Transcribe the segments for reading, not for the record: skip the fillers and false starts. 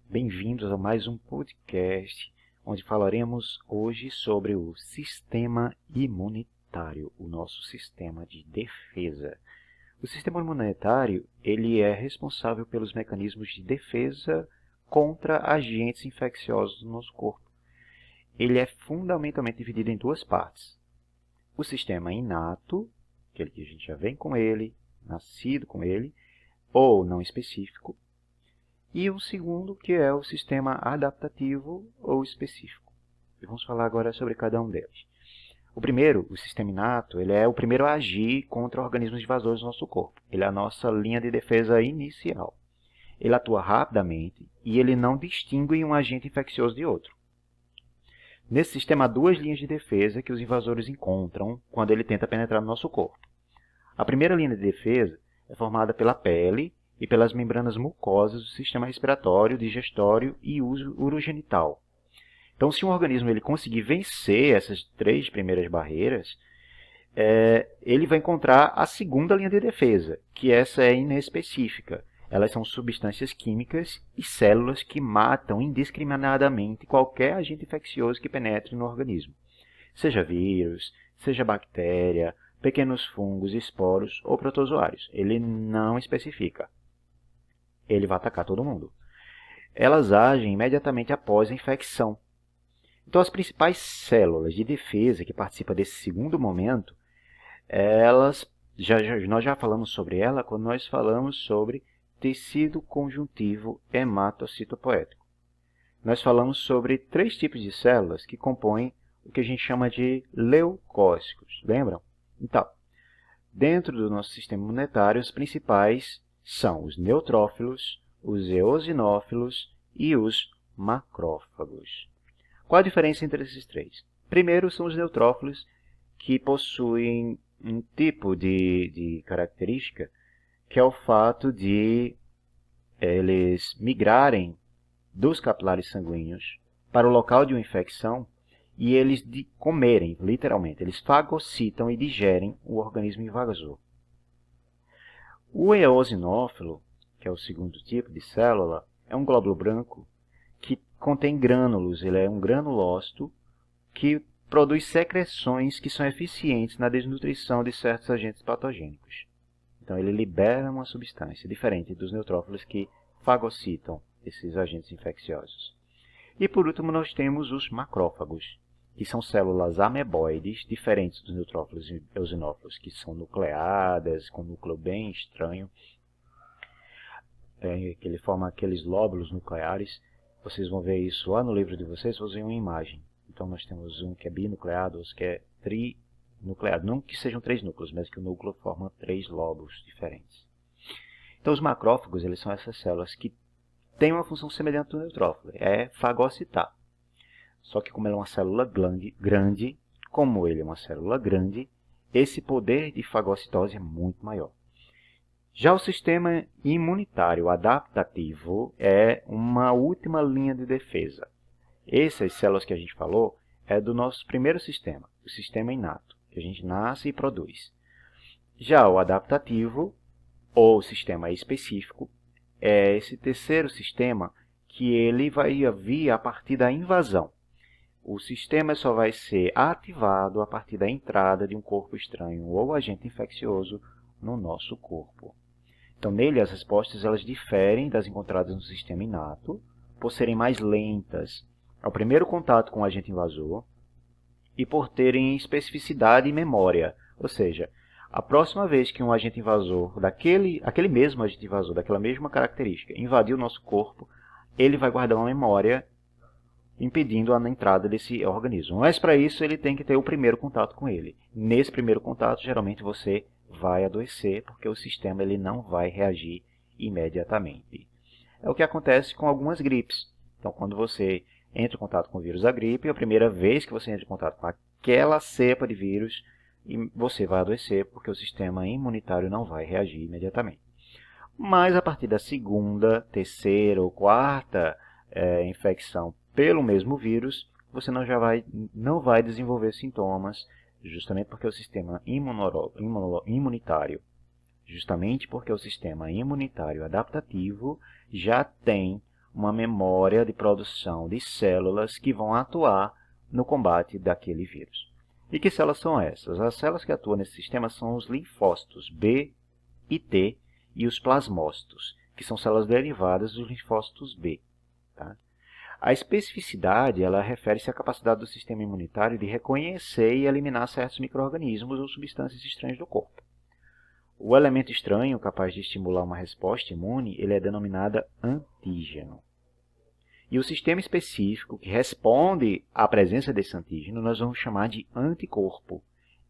Bem-vindos a mais um podcast, onde falaremos hoje sobre o sistema imunitário, o nosso sistema de defesa. O sistema imunitário, ele é responsável pelos mecanismos de defesa contra agentes infecciosos do nosso corpo. Ele é fundamentalmente dividido em duas partes. O sistema inato, aquele que a gente já vem com ele, nascido com ele, ou não específico, e o segundo, que é o sistema adaptativo ou específico. E vamos falar agora sobre cada um deles. O primeiro, o sistema inato, ele é o primeiro a agir contra organismos invasores do nosso corpo. Ele é a nossa linha de defesa inicial. Ele atua rapidamente e ele não distingue um agente infeccioso de outro. Nesse sistema, há duas linhas de defesa que os invasores encontram quando ele tenta penetrar no nosso corpo. A primeira linha de defesa é formada pela pele e pelas membranas mucosas do sistema respiratório, digestório e urogenital. Então, se um organismo ele conseguir vencer essas três primeiras barreiras, ele vai encontrar a segunda linha de defesa, que essa é inespecífica. Elas são substâncias químicas e células que matam indiscriminadamente qualquer agente infeccioso que penetre no organismo. Seja vírus, seja bactéria, pequenos fungos, esporos ou protozoários. Ele não especifica. Ele vai atacar todo mundo. Elas agem imediatamente após a infecção. Então, as principais células de defesa que participam desse segundo momento, nós já falamos sobre ela quando nós falamos sobre tecido conjuntivo hematocitopoético. Nós falamos sobre três tipos de células que compõem o que a gente chama de leucócitos. Lembram? Então, dentro do nosso sistema imunitário, os principais são os neutrófilos, os eosinófilos e os macrófagos. Qual a diferença entre esses três? Primeiro são os neutrófilos, que possuem um tipo de característica, que é o fato de eles migrarem dos capilares sanguíneos para o local de uma infecção e eles comerem, literalmente, eles fagocitam e digerem o organismo invasor. O eosinófilo, que é o segundo tipo de célula, é um glóbulo branco que contém grânulos. Ele é um granulócito que produz secreções que são eficientes na desnutrição de certos agentes patogênicos. Então, ele libera uma substância diferente dos neutrófilos que fagocitam esses agentes infecciosos. E, por último, nós temos os macrófagos, que são células ameboides, diferentes dos neutrófilos e eosinófilos, que são nucleadas, com um núcleo bem estranho, que ele forma aqueles lóbulos nucleares. Vocês vão ver isso lá no livro de vocês, vou ver uma imagem. Então, nós temos um que é binucleado, outro que é trinucleado. Não que sejam três núcleos, mas que o núcleo forma três lóbulos diferentes. Então, os macrófagos, eles são essas células que têm uma função semelhante ao neutrófilo, é fagocitar. Só que como ele é uma célula grande, como ele é uma célula grande, esse poder de fagocitose é muito maior. Já o sistema imunitário adaptativo é uma última linha de defesa. Essas células que a gente falou é do nosso primeiro sistema, o sistema inato, que a gente nasce e produz. Já o adaptativo, ou sistema específico, é esse terceiro sistema que ele vai vir a partir da invasão. O sistema só vai ser ativado a partir da entrada de um corpo estranho ou agente infeccioso no nosso corpo. Então, nele, as respostas elas diferem das encontradas no sistema inato, por serem mais lentas ao primeiro contato com o agente invasor e por terem especificidade e memória. Ou seja, a próxima vez que um agente invasor, aquele mesmo agente invasor, daquela mesma característica, invadir o nosso corpo, ele vai guardar uma memória impedindo a entrada desse organismo. Mas para isso ele tem que ter o primeiro contato com ele. Nesse primeiro contato, geralmente você vai adoecer, porque o sistema ele não vai reagir imediatamente. É o que acontece com algumas gripes. Então, quando você entra em contato com o vírus da gripe, a primeira vez que você entra em contato com aquela cepa de vírus, você vai adoecer, porque o sistema imunitário não vai reagir imediatamente. Mas a partir da segunda, terceira ou quarta infecção pelo mesmo vírus, você não vai desenvolver sintomas, justamente porque o sistema imunitário adaptativo já tem uma memória de produção de células que vão atuar no combate daquele vírus. E que células são essas? As células que atuam nesse sistema são os linfócitos B e T e os plasmócitos, que são células derivadas dos linfócitos B. Tá? A especificidade ela refere-se à capacidade do sistema imunitário de reconhecer e eliminar certos micro-organismos ou substâncias estranhas do corpo. O elemento estranho capaz de estimular uma resposta imune ele é denominado antígeno. E o sistema específico que responde à presença desse antígeno nós vamos chamar de anticorpo,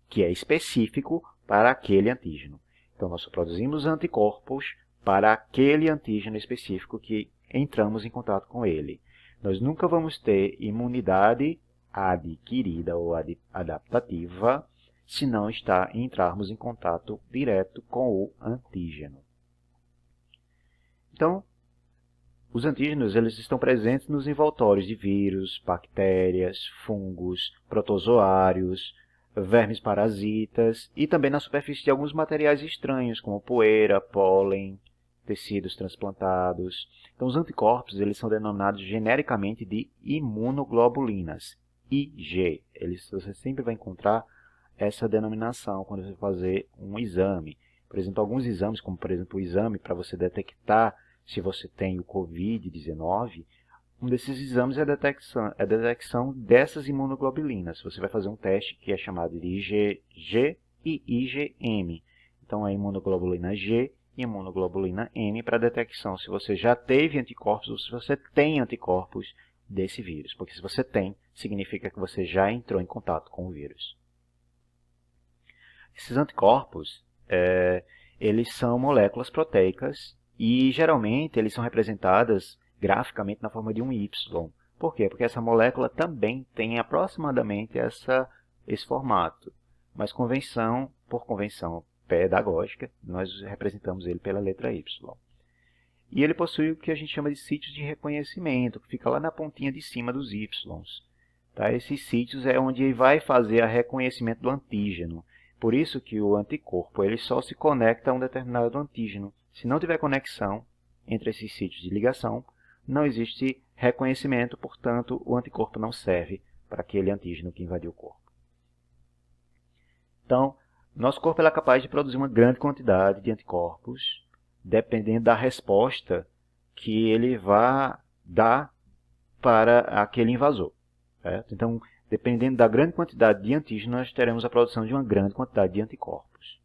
que é específico para aquele antígeno. Então, nós produzimos anticorpos para aquele antígeno específico que entramos em contato com ele. Nós nunca vamos ter imunidade adquirida ou adaptativa se não entrarmos em contato direto com o antígeno. Então, os antígenos eles estão presentes nos envoltórios de vírus, bactérias, fungos, protozoários, vermes parasitas e também na superfície de alguns materiais estranhos, como poeira, pólen, tecidos transplantados. Então, os anticorpos eles são denominados genericamente de imunoglobulinas, IG. Você sempre vai encontrar essa denominação quando você fazer um exame. Por exemplo, alguns exames, como por exemplo o exame para você detectar se você tem o Covid-19, um desses exames é a detecção dessas imunoglobulinas. Você vai fazer um teste que é chamado de IgG e IgM. Então, é imunoglobulina G e imunoglobulina M para detecção se você já teve anticorpos ou se você tem anticorpos desse vírus. Porque se você tem, significa que você já entrou em contato com o vírus. Esses anticorpos, eles são moléculas proteicas e, geralmente, eles são representadas graficamente na forma de um Y. Por quê? Porque essa molécula também tem aproximadamente esse formato. Mas por convenção pedagógica, nós representamos ele pela letra Y. E ele possui o que a gente chama de sítios de reconhecimento, que fica lá na pontinha de cima dos Y. Tá? Esses sítios é onde ele vai fazer o reconhecimento do antígeno. Por isso que o anticorpo ele só se conecta a um determinado antígeno. Se não tiver conexão entre esses sítios de ligação, não existe reconhecimento, portanto, o anticorpo não serve para aquele antígeno que invadiu o corpo. Então, nosso corpo é capaz de produzir uma grande quantidade de anticorpos, dependendo da resposta que ele vai dar para aquele invasor. Certo? Então, dependendo da grande quantidade de antígeno, nós teremos a produção de uma grande quantidade de anticorpos.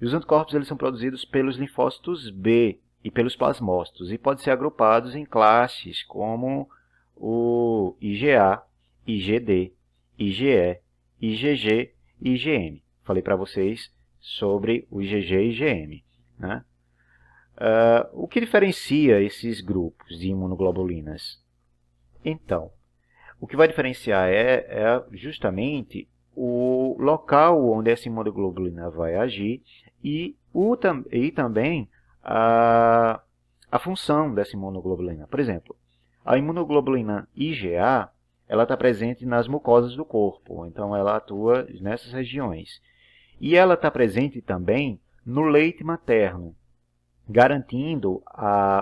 E os anticorpos eles são produzidos pelos linfócitos B e pelos plasmócitos, e podem ser agrupados em classes como o IgA, IgD, IgE, IgG e IgM. Falei para vocês sobre o IgG e IgM. Né? O que diferencia esses grupos de imunoglobulinas? Então, o que vai diferenciar é justamente o local onde essa imunoglobulina vai agir e também a função dessa imunoglobulina. Por exemplo, a imunoglobulina IgA ela está presente nas mucosas do corpo, então ela atua nessas regiões. E ela está presente também no leite materno, garantindo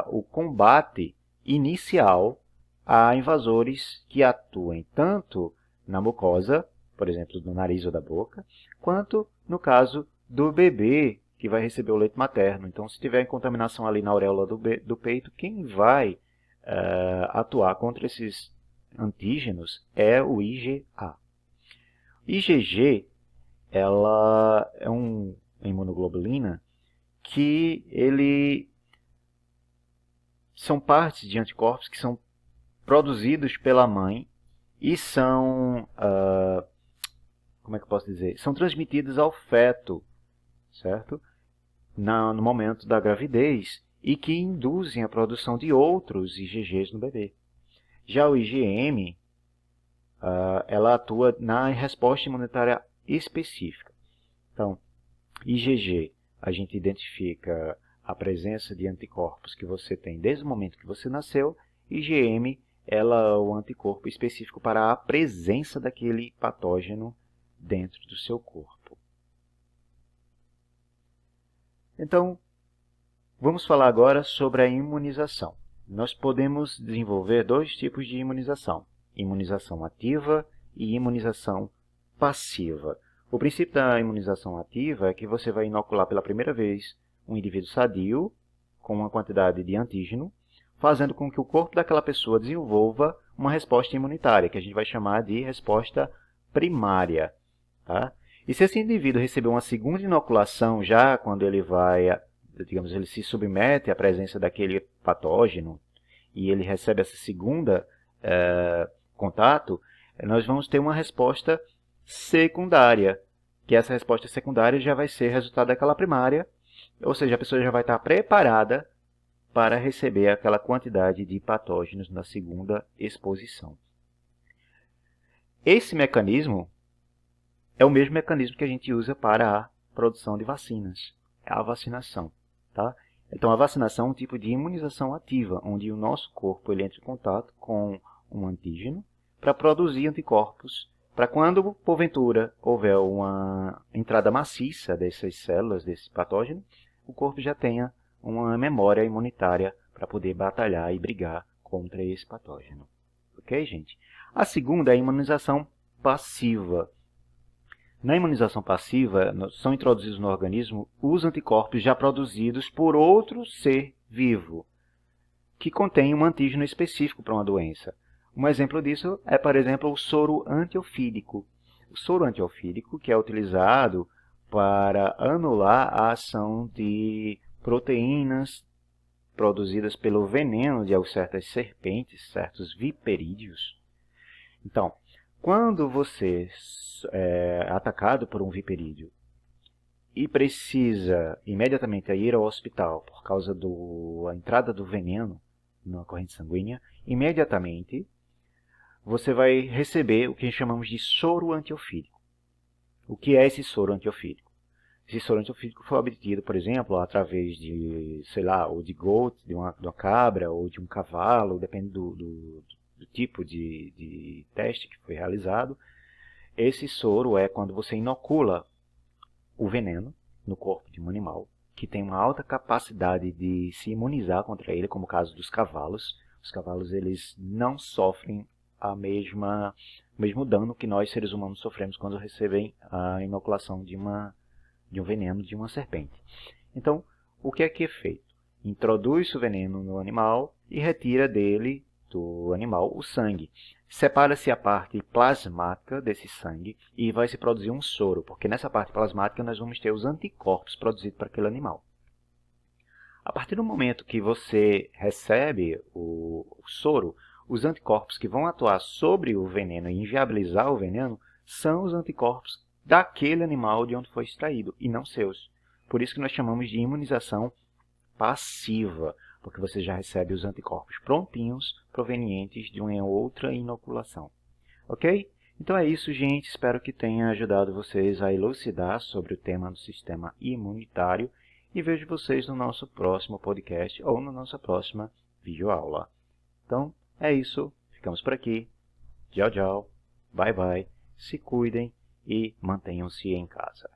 o combate inicial a invasores que atuem tanto na mucosa, por exemplo, do nariz ou da boca, quanto no caso do bebê que vai receber o leite materno. Então, se tiver contaminação ali na auréola do peito, quem vai atuar contra esses antígenos é o IgA. IgG ela é uma imunoglobulina que são partes de anticorpos que são produzidos pela mãe e são, como é que eu posso dizer? São transmitidos ao feto, certo? No momento da gravidez e que induzem a produção de outros IgGs no bebê. Já o IgM, ela atua na resposta imunitária específica. Então, IgG, a gente identifica a presença de anticorpos que você tem desde o momento que você nasceu. IgM, ela é o anticorpo específico para a presença daquele patógeno dentro do seu corpo. Então, vamos falar agora sobre a imunização. nós podemos desenvolver dois tipos de imunização: imunização ativa e imunização passiva. O princípio da imunização ativa é que você vai inocular pela primeira vez um indivíduo sadio com uma quantidade de antígeno, fazendo com que o corpo daquela pessoa desenvolva uma resposta imunitária, que a gente vai chamar de resposta primária. Tá? E se esse indivíduo receber uma segunda inoculação, já quando ele digamos, ele se submete à presença daquele patógeno e ele recebe essa segunda contato, nós vamos ter uma resposta secundária, que essa resposta secundária já vai ser resultado daquela primária, ou seja, a pessoa já vai estar preparada para receber aquela quantidade de patógenos na segunda exposição. Esse mecanismo é o mesmo mecanismo que a gente usa para a produção de vacinas, é a vacinação. Tá? Então, a vacinação é um tipo de imunização ativa, onde o nosso corpo ele entra em contato com um antígeno para produzir anticorpos, para quando, porventura, houver uma entrada maciça dessas células, desse patógeno, o corpo já tenha uma memória imunitária para poder batalhar e brigar contra esse patógeno. Ok, gente? A segunda é a imunização passiva. Na imunização passiva, são introduzidos no organismo os anticorpos já produzidos por outro ser vivo, que contém um antígeno específico para uma doença. Um exemplo disso é, por exemplo, o soro antiofídico. O soro antiofídico, que é utilizado para anular a ação de proteínas produzidas pelo veneno de certas serpentes, certos viperídeos. Então, quando você é atacado por um viperídeo e precisa imediatamente ir ao hospital por causa da entrada do veneno na corrente sanguínea, imediatamente você vai receber o que chamamos de soro antiofídico. O que é esse soro antiofídico? Esse soro antiofídico foi obtido, por exemplo, através de, sei lá, ou de goat, de uma cabra, ou de um cavalo, depende do tipo de teste que foi realizado. Esse soro é quando você inocula o veneno no corpo de um animal, que tem uma alta capacidade de se imunizar contra ele, como o caso dos cavalos. Os cavalos eles não sofrem o mesmo dano que nós, seres humanos, sofremos quando recebem a inoculação de um veneno de uma serpente. Então, o que é feito? Introduz o veneno no animal e retira dele, do animal, o sangue. Separa-se a parte plasmática desse sangue e vai se produzir um soro, porque nessa parte plasmática nós vamos ter os anticorpos produzidos para aquele animal. A partir do momento que você recebe o soro, os anticorpos que vão atuar sobre o veneno e inviabilizar o veneno são os anticorpos daquele animal de onde foi extraído, e não seus. Por isso que nós chamamos de imunização passiva, porque você já recebe os anticorpos prontinhos, provenientes de uma outra inoculação. Ok? Então é isso, gente. Espero que tenha ajudado vocês a elucidar sobre o tema do sistema imunitário e vejo vocês no nosso próximo podcast ou na nossa próxima videoaula. Então, é isso. Ficamos por aqui. Tchau, tchau. Bye, bye. Se cuidem e mantenham-se em casa.